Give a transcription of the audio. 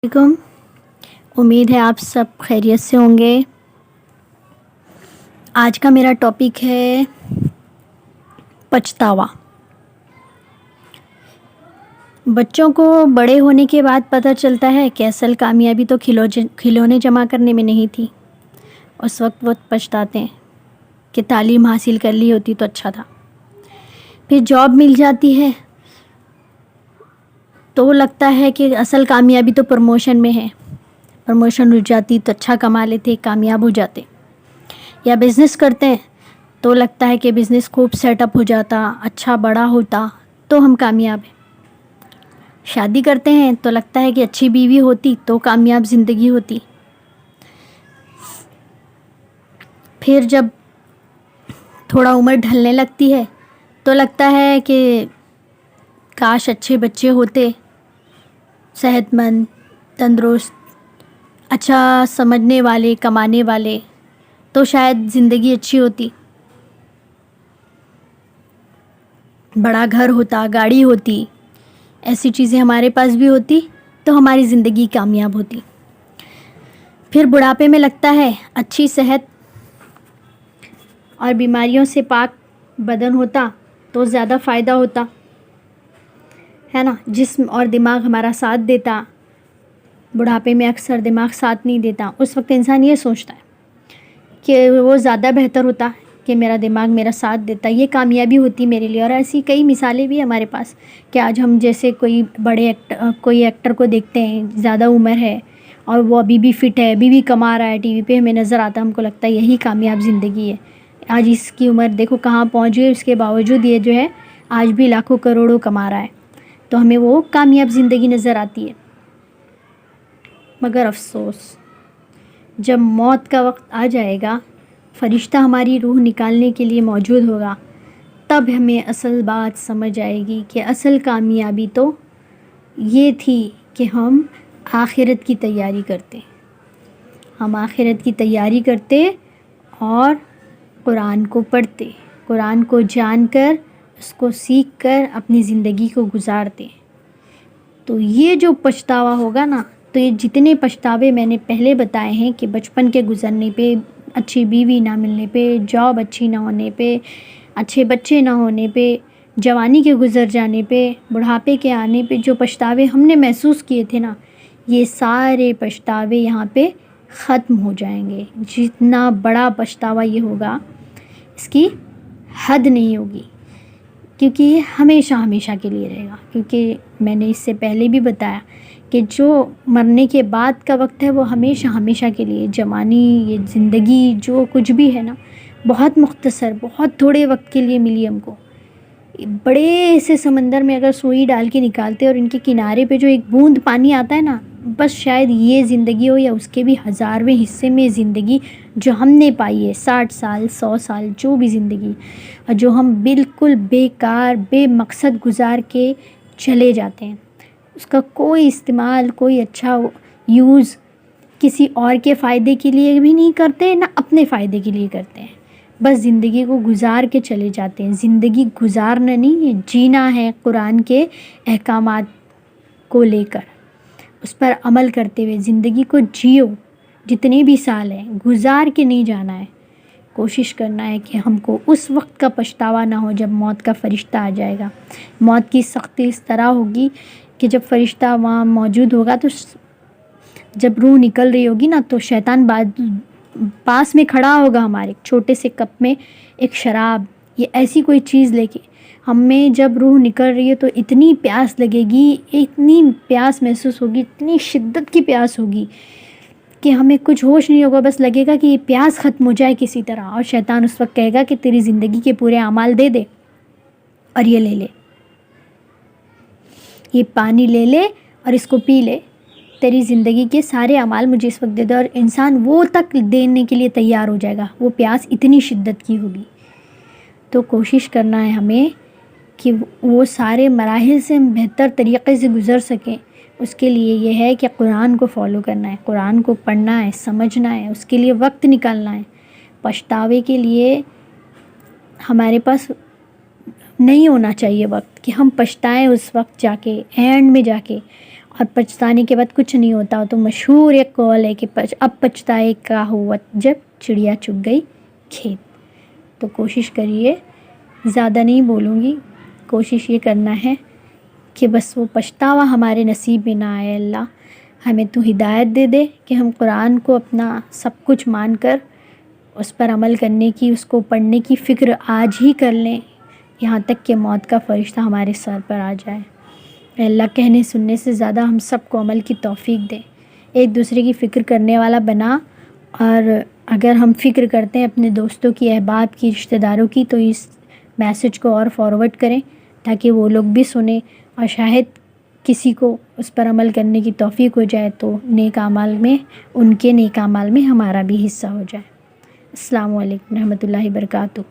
वालेकुम। उम्मीद है आप सब खैरियत से होंगे। आज का मेरा टॉपिक है पछतावा। बच्चों को बड़े होने के बाद पता चलता है कि असल कामयाबी तो खिलौने जमा करने में नहीं थी। उस वक्त वो पछताते हैं कि तालीम हासिल कर ली होती तो अच्छा था। फिर जॉब मिल जाती है तो लगता है कि असल कामयाबी तो प्रमोशन में है। प्रमोशन हो जाती तो अच्छा कमा लेते, कामयाब हो जाते। या बिज़नेस करते हैं तो लगता है कि बिज़नेस खूब सेटअप हो जाता, अच्छा बड़ा होता तो हम कामयाब हैं। शादी करते हैं तो लगता है कि अच्छी बीवी होती तो कामयाब ज़िंदगी होती। फिर जब थोड़ा उम्र ढलने लगती है तो लगता है कि काश अच्छे बच्चे होते, सेहतमंद, तंदुरुस्त, अच्छा समझने वाले, कमाने वाले, तो शायद ज़िंदगी अच्छी होती। बड़ा घर होता, गाड़ी होती, ऐसी चीज़ें हमारे पास भी होती तो हमारी ज़िंदगी कामयाब होती। फिर बुढ़ापे में लगता है अच्छी सेहत और बीमारियों से पाक बदन होता तो ज़्यादा फ़ायदा होता, है ना। जिस्म और दिमाग हमारा साथ देता। बुढ़ापे में अक्सर दिमाग साथ नहीं देता। उस वक्त इंसान ये सोचता है कि वो ज़्यादा बेहतर होता कि मेरा दिमाग मेरा साथ देता, ये कामयाबी होती मेरे लिए। और ऐसी कई मिसालें भी हमारे पास कि आज हम जैसे कोई कोई एक्टर को देखते हैं, ज़्यादा उम्र है और वो अभी भी फ़िट है, अभी भी कमा रहा है, टीवी पे हमें नज़र आता है, हमको लगता है यही कामयाब ज़िंदगी है। आज इसकी उम्र देखो कहाँ पहुँच गई, उसके बावजूद ये जो है आज भी लाखों करोड़ों कमा रहा है, तो हमें वो कामयाब ज़िंदगी नज़र आती है। मगर अफसोस, जब मौत का वक्त आ जाएगा, फरिश्ता हमारी रूह निकालने के लिए मौजूद होगा, तब हमें असल बात समझ आएगी कि असल कामयाबी तो ये थी कि हम आखिरत की तैयारी करते। हम आखिरत की तैयारी करते और कुरान को पढ़ते, कुरान को जानकर उसको सीख कर अपनी ज़िंदगी को गुजारते। तो ये जो पछतावा होगा ना, तो ये जितने पछतावे मैंने पहले बताए हैं कि बचपन के गुजरने पे, अच्छी बीवी ना मिलने पे, जॉब अच्छी ना होने पे, अच्छे बच्चे ना होने पे, जवानी के गुजर जाने पे, बुढ़ापे के आने पे, जो पछतावे हमने महसूस किए थे ना, ये सारे पछतावे यहाँ पे ख़त्म हो जाएंगे। जितना बड़ा पछतावा ये होगा इसकी हद नहीं होगी, क्योंकि ये हमेशा हमेशा के लिए रहेगा। क्योंकि मैंने इससे पहले भी बताया कि जो मरने के बाद का वक्त है वो हमेशा हमेशा के लिए, जवानी, ये ज़िंदगी जो कुछ भी है ना, बहुत मुख्तसर, बहुत थोड़े वक्त के लिए मिली हमको। बड़े से समंदर में अगर सुई डाल के निकालते और इनके किनारे पे जो एक बूंद पानी आता है ना, बस शायद ये ज़िंदगी हो या उसके भी हज़ारवें हिस्से में ज़िंदगी जो हमने पाई है, 60 साल, 100 साल, जो भी ज़िंदगी, और जो हम बिल्कुल बेकार बेमकसद गुजार के चले जाते हैं। उसका कोई इस्तेमाल, कोई अच्छा यूज़ किसी और के फ़ायदे के लिए भी नहीं करते, ना अपने फ़ायदे के लिए करते हैं। बस ज़िंदगी को गुजार के चले जाते हैं। ज़िंदगी गुजारना नहीं है, जीना है कुरान के अहकामात को लेकर, उस पर अमल करते हुए ज़िंदगी को जियो। जितने भी साल हैं गुजार के नहीं जाना है। कोशिश करना है कि हमको उस वक्त का पछतावा ना हो जब मौत का फ़रिश्ता आ जाएगा। मौत की सख्ती इस तरह होगी कि जब फ़रिश्ता वहाँ मौजूद होगा तो जब रूह निकल रही होगी ना, तो शैतान पास में खड़ा होगा हमारे, छोटे से कप में एक शराब, ये ऐसी कोई चीज़ लेके। हमें जब रूह निकल रही है तो इतनी प्यास लगेगी, इतनी प्यास महसूस होगी, इतनी शिद्दत की प्यास होगी कि हमें कुछ होश नहीं होगा। बस लगेगा कि ये प्यास ख़त्म हो जाए किसी तरह, और शैतान उस वक्त कहेगा कि तेरी ज़िंदगी के पूरे अमाल दे दे और ये ले ले, ये पानी ले ले और इसको पी ले, तेरी ज़िंदगी के सारे अमाल मुझे इस वक्त दे दे। और इंसान वो तक देने के लिए तैयार हो जाएगा, वो प्यास इतनी शिद्दत की होगी। तो कोशिश करना है हमें कि वो सारे मराहिल से हम बेहतर तरीक़े से गुज़र सकें। उसके लिए ये है कि कुरान को फ़ॉलो करना है, कुरान को पढ़ना है, समझना है, उसके लिए वक्त निकालना है। पछतावे के लिए हमारे पास नहीं होना चाहिए वक्त कि हम पछताएं उस वक्त जाके, एंड में जाके, اور پچھتانے کے بعد کچھ نہیں ہوتا. تو مشہور ایک قول ہے کہ اب پچھتائے کیا ہوا جب چڑیا چگ گئی کھیت. تو کوشش کریے، زیادہ نہیں بولوں گی، کوشش یہ کرنا ہے کہ بس وہ پچھتاوا ہمارے نصیب میں نہ آئے. اللہ ہمیں تو ہدایت دے دے کہ ہم قرآن کو اپنا سب کچھ مان کر اس پر عمل کرنے کی، اس کو پڑھنے کی فکر آج ہی کر لیں، یہاں تک کہ موت کا فرشتہ ہمارے سر پر آ جائے. اے اللہ کہنے سننے سے زیادہ ہم سب کو عمل کی توفیق دے، ایک دوسرے کی فکر کرنے والا بنا. اور اگر ہم فکر کرتے ہیں اپنے دوستوں کی، احباب کی، رشتہ داروں کی، تو اس میسج کو اور فارورڈ کریں تاکہ وہ لوگ بھی سنیں اور شاید کسی کو اس پر عمل کرنے کی توفیق ہو جائے تو نیک اعمال میں، ان کے نیک اعمال میں ہمارا بھی حصہ ہو جائے. السلام علیکم رحمۃ اللہ وبرکاتہ.